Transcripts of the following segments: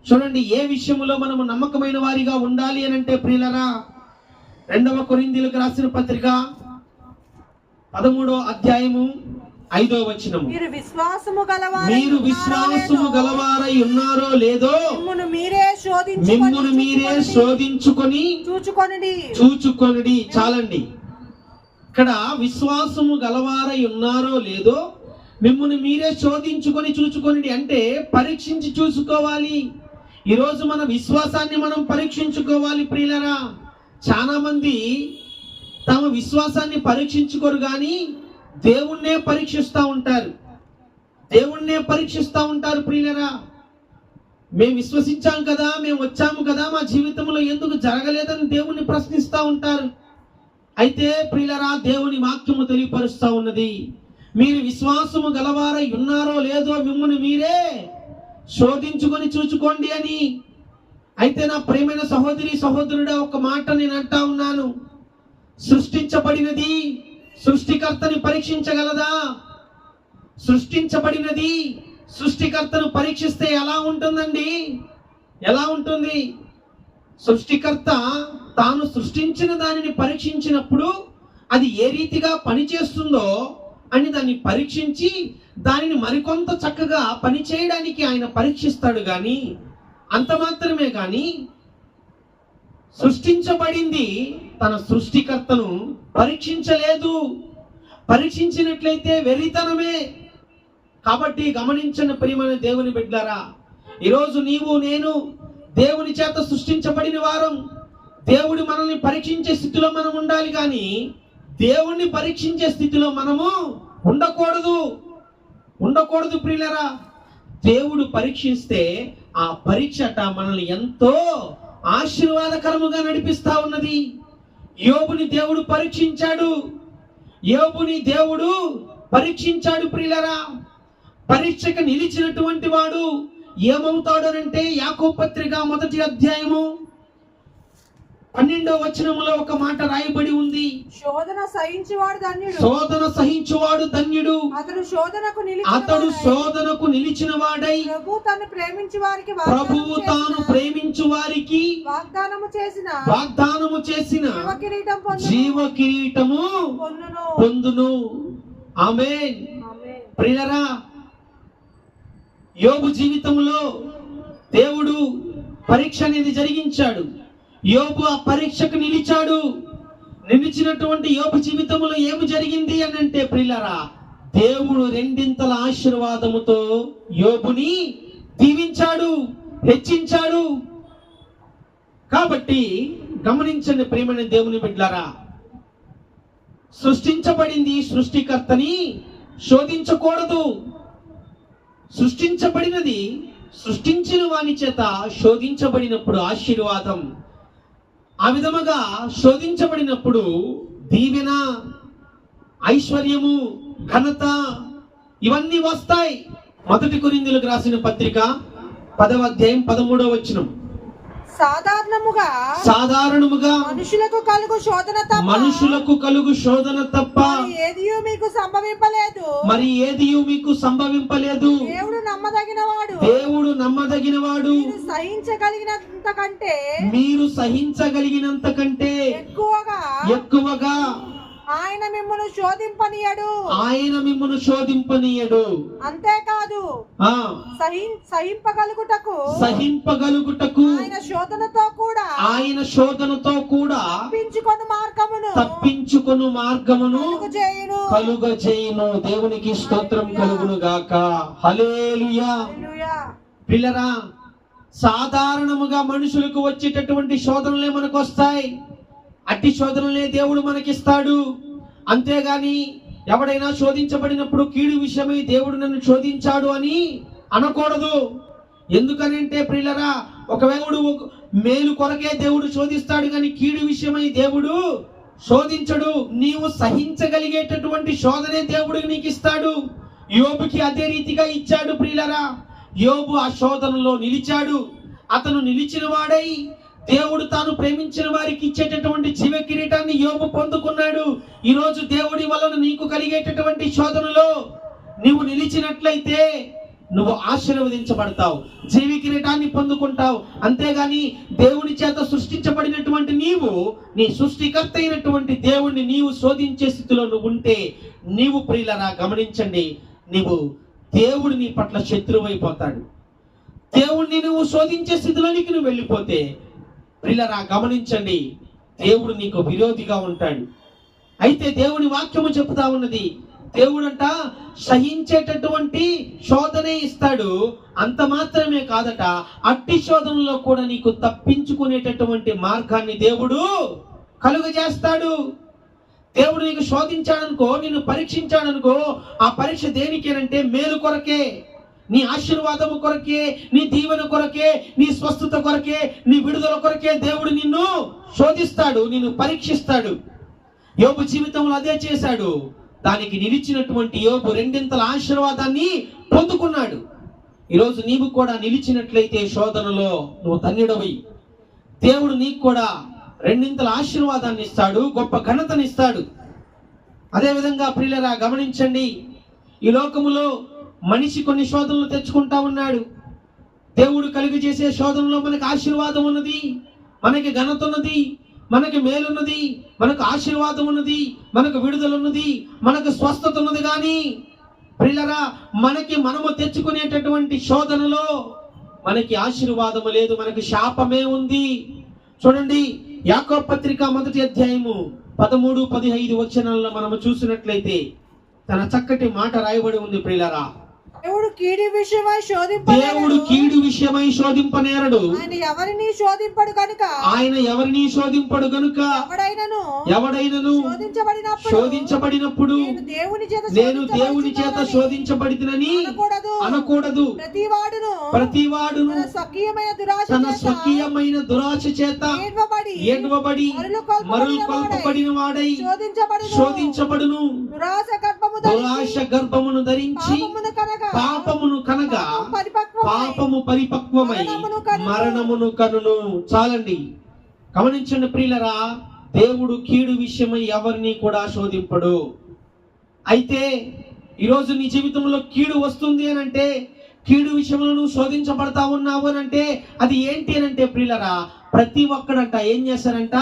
చూడండి, ఏ విషయంలో మనము నమ్మకమైన వారిగా ఉండాలి అని అంటే ప్రియులరా, 2 కొరింథీయులకు రాసిన పత్రిక 13వ అధ్యాయము 5వ వచనము. మీరు విశ్వాసము గలవారై ఉన్నారో లేదో మిమ్మును మీరే శోధించుకొని చూచుకొనుడి. చాలండి. ఇక్కడ విశ్వాసము గలవారై ఉన్నారో లేదో మిమ్మును మీరే శోధించుకొని చూచుకొనుడి అంటే పరీక్షించి చూసుకోవాలి. ఈరోజు మన విశ్వాసాన్ని మనం పరీక్షించుకోవాలి ప్రియులరా. చాలా మంది తమ విశ్వాసాన్ని పరీక్షించుకోరు కానీ దేవుణ్ణే పరీక్షిస్తూ ఉంటారు ప్రియులరా. మేము విశ్వసించాం కదా, మేము వచ్చాము కదా, మా జీవితంలో ఎందుకు జరగలేదని దేవుణ్ణి ప్రశ్నిస్తూ ఉంటారు. అయితే ప్రియులరా, దేవుని వాక్యము తెలియపరుస్తూ ఉన్నది, మీరు విశ్వాసము గలవారై ఉన్నారో లేదో మిమ్మల్ని మీరే శోధించుకొని చూచుకోండి అని. అయితే నా ప్రియమైన సహోదరి సహోదరుడా, ఒక మాట నేను అంటా ఉన్నాను, సృష్టించబడినది సృష్టికర్తని పరీక్షించగలదా? సృష్టించబడినది సృష్టికర్తను పరీక్షిస్తే ఎలా ఉంటుందండి? ఎలా ఉంటుంది? సృష్టికర్త తాను సృష్టించిన దానిని పరీక్షించినప్పుడు అది ఏ రీతిగా పనిచేస్తుందో అని దాన్ని పరీక్షించి దానిని మరికొంత చక్కగా పనిచేయడానికి ఆయన పరీక్షిస్తాడు. కానీ అంత మాత్రమే కానీ సృష్టించబడింది తన సృష్టికర్తను పరీక్షించలేదు. పరీక్షించినట్లయితే వెర్రితనమే. కాబట్టి గమనించండి ప్రియమైన దేవుని బిడ్డలారా, ఈరోజు నీవు నేను దేవుని చేత సృష్టించబడిన వారం. దేవుడు మనల్ని పరీక్షించే స్థితిలో మనం ఉండాలి కానీ దేవుణ్ణి పరీక్షించే స్థితిలో మనము ఉండకూడదు ప్రియులరా. దేవుడు పరీక్షిస్తే ఆ పరీక్షట మనల్ని ఎంతో ఆశీర్వాదకరముగా నడిపిస్తా ఉన్నది. యోబుని దేవుడు పరీక్షించాడు ప్రియులరా. పరీక్షకు నిలిచినటువంటి వాడు ఏమవుతాడనంటే యాకోబు పత్రిక 1వ అధ్యాయము 12వ వచనములో ఒక మాట రాయబడి ఉంది, శోధన సహించువాడు ధన్యుడు, అతడు శోధనకు నిలిచిన వాడై ప్రభువు తాను ప్రేమించు వారికి వాగ్దానము చేసిన జీవ కిరీటము పొందును. ఆమేన్. ప్రియులరా, యోబు జీవితంలో దేవుడు పరీక్ష అనేది జరిగించాడు. యోబు ఆ పరీక్షకు నిలిచినటువంటి యోబు జీవితంలో ఏమి జరిగింది అని అంటే ప్రియులరా, దేవుడు 2 ఆశీర్వాదముతో యోబుని దీవించాడు, హెచ్చించాడు. కాబట్టి గమనించండి ప్రియమైన దేవుని బిడ్డలారా, సృష్టించబడింది సృష్టికర్తని శోధించకూడదు. సృష్టించబడినది సృష్టించిన వాని చేత శోధించబడినప్పుడు ఆశీర్వాదం. ఆ విధముగా శోధించబడినప్పుడు దీవెన, ఐశ్వర్యము, ఘనత ఇవన్నీ వస్తాయి. 1 కొరింథీయులకు రాసిన పత్రిక 10వ అధ్యాయం 13వ వచనం. సాధారణముగా మనుషులకు కలుగు శోధన తప్ప మరి ఏదియూ మీకు సంభవింపలేదు. దేవుడు నమ్మదగినవాడు, మీరు సహించగలిగినంత కంటే ఎక్కువగా ఆయన మిమ్మును శోధింపనీయడు. అంతేకాదు సహింపగలుగుటకు ఆయన శోధనతో కూడా తప్పించుకొను మార్గమును కలుగజేయును. దేవునికి స్తోత్రం కలుగును గాక. హల్లెలూయా. పిల్లరా, సాధారణముగా మనుషులకు వచ్చేటటువంటి శోధనలే మనకు వస్తాయి. అట్టి శోధనలే దేవుడు మనకిస్తాడు. అంతేగాని ఎవడైనా శోధించబడినప్పుడు కీడు విషయమై దేవుడు నన్ను శోధించాడు అని అనకూడదు. ఎందుకనంటే ప్రియులరా, ఒకవేళ మేలు కొరకే దేవుడు శోధిస్తాడు కానీ కీడు విషయమై దేవుడు శోధించడు. నీవు సహించగలిగేటటువంటి శోధనే దేవుడు నీకు ఇస్తాడు. యోబుకి అదే రీతిగా ఇచ్చాడు ప్రియులరా. యోబు ఆ శోధనలో నిలిచాడు. అతను నిలిచిన వాడై దేవుడు తాను ప్రేమించిన వారికి ఇచ్చేటటువంటి జీవ కిరీటాన్ని యోబు పొందుకున్నాడు. ఈరోజు దేవుడి వలన నీకు కలిగేటటువంటి శోధనలో నీవు నిలిచినట్లయితే నువ్వు ఆశీర్వదించబడతావు, జీవి కిరీటాన్ని పొందుకుంటావు. అంతేగాని దేవుని చేత సృష్టించబడినటువంటి నీవు నీ సృష్టికర్త అయినటువంటి దేవుణ్ణి నీవు శోధించే స్థితిలో నువ్వు ఉంటే, నీవు ప్రియులరా గమనించండి, నీవు దేవుడు నీ పట్ల శత్రువైపోతాడు. దేవుణ్ణి నువ్వు శోధించే స్థితిలోనికి నువ్వు వెళ్ళిపోతే ప్రియులరా గమనించండి, దేవుడు నీకు విరోధిగా ఉంటాడు. అయితే దేవుని వాక్యము చెప్తా ఉన్నది, దేవుడంట సహించేటటువంటి శోధనే ఇస్తాడు. అంత మాత్రమే కాదట, అట్టి శోధనలో కూడా నీకు తప్పించుకునేటటువంటి మార్గాన్ని దేవుడు కలుగజేస్తాడు. దేవుడు నీకు శోధించాడనుకో, నిన్ను పరీక్షించాడనుకో, ఆ పరీక్ష దేనికేనంటే మేలు కొరకే, నీ ఆశీర్వాదము కొరకే, నీ దీవెన కొరకే, నీ స్వస్థత కొరకే, నీ విడుదల కొరకే దేవుడు నిన్ను శోధిస్తాడు, నిన్ను పరీక్షిస్తాడు. యోబు జీవితంలో అదే చేశాడు. దానికి నిలిచినటువంటి యోబు రెండింతల ఆశీర్వాదాన్ని పొందుకున్నాడు. ఈరోజు నీవు కూడా నిలిచినట్లయితే శోధనలో నువ్వు ధన్యుడవై, దేవుడు నీకు కూడా రెండింతల ఆశీర్వాదాన్ని ఇస్తాడు, గొప్ప ఘనతని ఇస్తాడు. అదేవిధంగా ప్రియులరా గమనించండి, ఈ లోకములో మనిషి కొన్ని శోధనలు తెచ్చుకుంటా ఉన్నాడు. దేవుడు కలుగజేసే శోధనలో మనకు ఆశీర్వాదం ఉన్నది, మనకి ఘనత ఉన్నది, మనకి మేలున్నది, మనకు ఆశీర్వాదం ఉన్నది, మనకు విడుదల ఉన్నది, మనకు స్వస్థత ఉన్నది. కానీ ప్రియులరా మనము తెచ్చుకునేటటువంటి శోధనలో మనకి ఆశీర్వాదము లేదు, మనకి శాపమే ఉంది. చూడండి, యాకోబు పత్రిక 1వ అధ్యాయము 13-15 వచనాల్లో మనము చూసినట్లయితే తన చక్కటి మాట రాయబడి ఉంది. ప్రియులరా, దేవుడు కీడు విషయమై శోధింపనేరడు, ఆయన ఎవరిని శోధింపడు గనుక ఎవడైనను శోధించబడినప్పుడు నేను దేవుని చేత శోధించబడినని అనకూడదు. ప్రతివాడును తన స్వకీయమైన దురాశ చేత ఏడ్వబడి మరులు కొల్పబడిన వాడై శోధించబడును. దురాశ గర్భమును ధరించి పాపమును కనగా పాపము పరిపక్వమై మరణమును కనును. చాలండి, గమనించండి ప్రియులరా, దేవుడు కీడు విషయమై ఎవరిని కూడా శోధింపడు. అయితే ఈరోజు నీ జీవితంలో కీడు వస్తుంది అని అంటే, కీడు విషయంలో నువ్వు శోధించబడతా ఉన్నావు అని అంటే అది ఏంటి అని అంటే ప్రియులరా, ప్రతి ఒక్కడంట ఏం చేశారంట,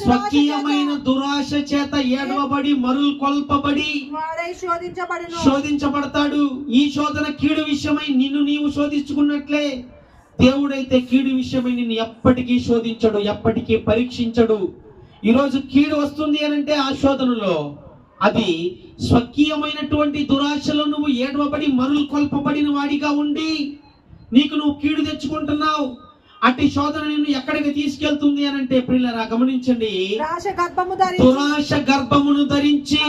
స్వకీయమైన దురాశ చేత ఏడవబడి మరులు కొల్పబడి శోధించబడతాడు. ఈ శోధన కీడు విషయమై నిన్ను నీవు శోధించుకున్నట్లే, దేవుడైతే కీడు విషయమై నిన్ను ఎప్పటికీ శోధించడు, ఎప్పటికీ పరీక్షించడు. ఈరోజు కీడు వస్తుంది అని అంటే ఆ శోధనలో అది స్వకీయమైనటువంటి దురాశలో నువ్వు ఏడవబడి మరులు కొల్పబడిన వాడిగా ఉండి నీకు నువ్వు కీడు తెచ్చుకుంటున్నావు. అట్టి శోధన నిన్ను ఎక్కడికి తీసుకెళ్తుంది అని అంటే ప్రియులరా గమనించండి, దురాశ గర్భమును ధరించి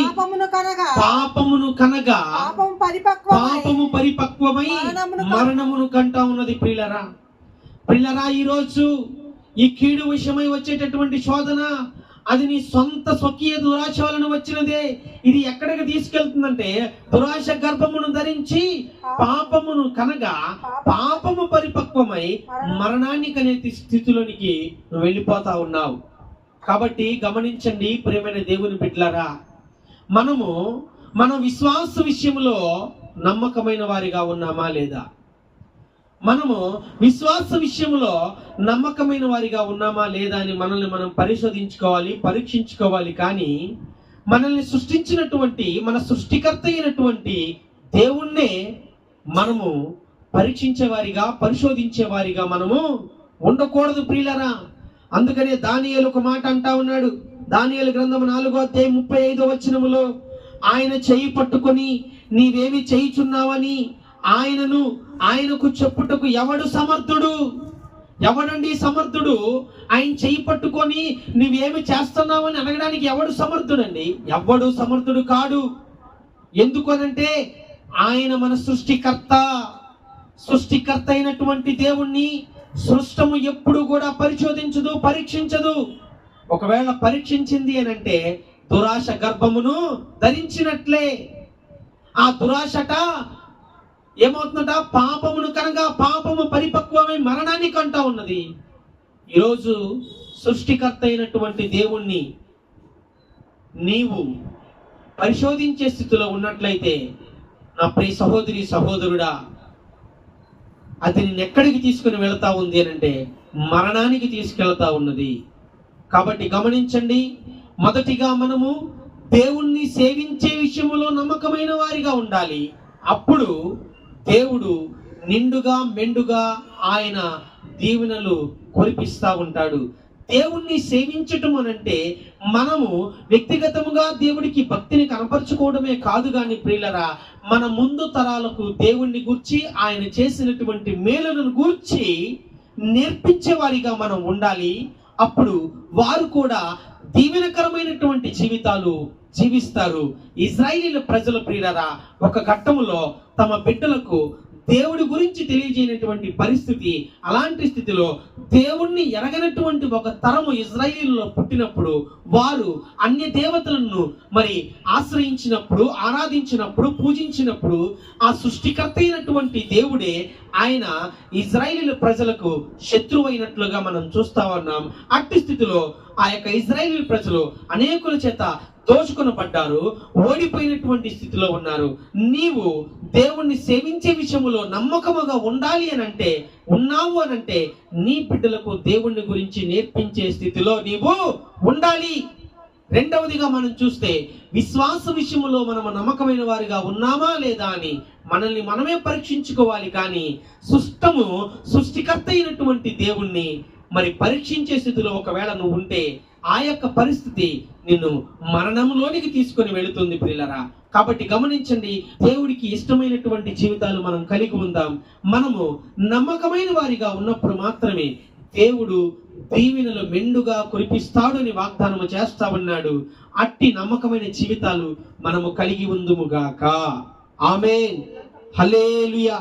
పాపమును కనగా పాపము పరిపక్వమై మరణమును కంటా ఉన్నది. ప్రియులరా ఈరోజు ఈ కీడు విషయమై వచ్చేటటువంటి శోధన అది నీ సొంత స్వకీయ దురాశ వలన వచ్చినదే. ఇది ఎక్కడికి తీసుకెళ్తుందంటే దురాశ గర్భమును ధరించి పాపమును కనగా పాపము పరిపక్వమై మరణాన్ని కనే స్థితిలోనికి నువ్వు వెళ్ళిపోతా ఉన్నావు. కాబట్టి గమనించండి ప్రియమైన దేవుని బిడ్డలారా, మన విశ్వాస విషయంలో నమ్మకమైన వారిగా ఉన్నామా లేదా? మనము విశ్వాస విషయంలో నమ్మకమైన వారిగా ఉన్నామా లేదా అని మనల్ని మనం పరిశోధించుకోవాలి, పరీక్షించుకోవాలి. కానీ మనల్ని సృష్టించినటువంటి మన సృష్టికర్త అయినటువంటి దేవుణ్ణే మనము పరీక్షించేవారిగా, పరిశోధించేవారిగా మనము ఉండకూడదు ప్రియులరా. అందుకనే దానియేలు ఒక మాట అంటా ఉన్నాడు. దానియేలు గ్రంథము 4వ అధ్యాయం 35వ వచనములో, ఆయన చెయ్యి పట్టుకొని నీవేమి చేయుచున్నావని ఆయనకు చెప్పుటకు ఎవడు సమర్థుడు? ఎవడండి సమర్థుడు? ఆయన చెయ్యి పట్టుకొని నువ్వేమి చేస్తున్నావని అడగడానికి ఎవడు సమర్థుడండి? ఎవడు సమర్థుడు కాడు. ఎందుకనంటే ఆయన మన సృష్టికర్త అయినటువంటి దేవుణ్ణి సృష్టము ఎప్పుడు కూడా పరిశోధించదు, పరీక్షించదు. ఒకవేళ పరీక్షించింది అని అంటే దురాశ గర్భమును ధరించినట్లే. ఆ దురాశట ఏమవుతుందట, పాపమును కనుక పాపము పరిపక్వమై మరణాన్ని కంటా ఉన్నది. ఈరోజు సృష్టికర్త అయినటువంటి దేవుణ్ణి నీవు పరిశోధించే స్థితిలో ఉన్నట్లయితే నా ప్రియ సహోదరి సహోదరుడా, అది నిన్ను ఎక్కడికి తీసుకుని వెళ్తా ఉంది అని అంటే మరణానికి తీసుకెళ్తా ఉన్నది. కాబట్టి గమనించండి, మొదటిగా మనము దేవుణ్ణి సేవించే విషయంలో నమ్మకమైన వారిగా ఉండాలి. అప్పుడు దేవుడు నిండుగా మెండుగా ఆయన దీవెనలు కురిపిస్తా ఉంటాడు. దేవుణ్ణి సేవించటం అనంటే మనము వ్యక్తిగతముగా దేవుడికి భక్తిని కనపరుచుకోవడమే కాదు కానీ ప్రియులరా, మన ముందు తరాలకు దేవుణ్ణి గూర్చి ఆయన చేసినటువంటి మేలులను గూర్చి నేర్పించే వారిగా మనం ఉండాలి. అప్పుడు వారు కూడా దీవెనకరమైనటువంటి జీవితాలు జీవిస్తారు. ఇశ్రాయేలు ప్రజల ప్రియులరా ఒక ఘట్టములో తమ బిడ్డలకు దేవుడి గురించి తెలియజేయనటువంటి పరిస్థితి, అలాంటి స్థితిలో దేవుణ్ణి ఎరగనటువంటి ఒక తరము ఇశ్రాయేలులో పుట్టినప్పుడు వారు అన్య దేవతలను మరి ఆశ్రయించినప్పుడు, ఆరాధించినప్పుడు, పూజించినప్పుడు ఆ సృష్టికర్త అయినటువంటి దేవుడే ఆయన ఇశ్రాయేలు ప్రజలకు శత్రువైనట్లుగా మనం చూస్తా ఉన్నాం. అట్టి స్థితిలో ఆ యొక్క ఇశ్రాయేలు ప్రజలు అనేకుల చేత దోచుకొనబడ్డారు, ఓడిపోయినటువంటి స్థితిలో ఉన్నారు. నీవు దేవుణ్ణి సేవించే విషయంలో నమ్మకముగా ఉండాలి అనంటే, ఉన్నావు అనంటే నీ బిడ్డలకు దేవుణ్ణి గురించి నేర్పించే స్థితిలో నీవు ఉండాలి. రెండవదిగా మనం చూస్తే విశ్వాస విషయంలో మనము నమ్మకమైన వారిగా ఉన్నామా లేదా అని మనల్ని మనమే పరీక్షించుకోవాలి. కానీ సృష్టికర్త అయినటువంటి దేవుణ్ణి మరి పరీక్షించే స్థితిలో ఒకవేళ నువ్వు ఉంటే ఆ యొక్క పరిస్థితి నిన్ను మరణంలోనికి తీసుకొని వెళుతుంది ప్రియులరా. కాబట్టి గమనించండి, దేవుడికి ఇష్టమైనటువంటి జీవితాలు మనం కలిగి ఉందాం. మనము నమ్మకమైన వారిగా ఉన్నప్పుడు మాత్రమే దేవుడు దీవెనలు మెండుగా కురిపిస్తాడు అని వాగ్దానము చేస్తా ఉన్నాడు. అట్టి నమ్మకమైన జీవితాలు మనము కలిగి ఉందుముగాక. ఆమేన్. హల్లెలూయా.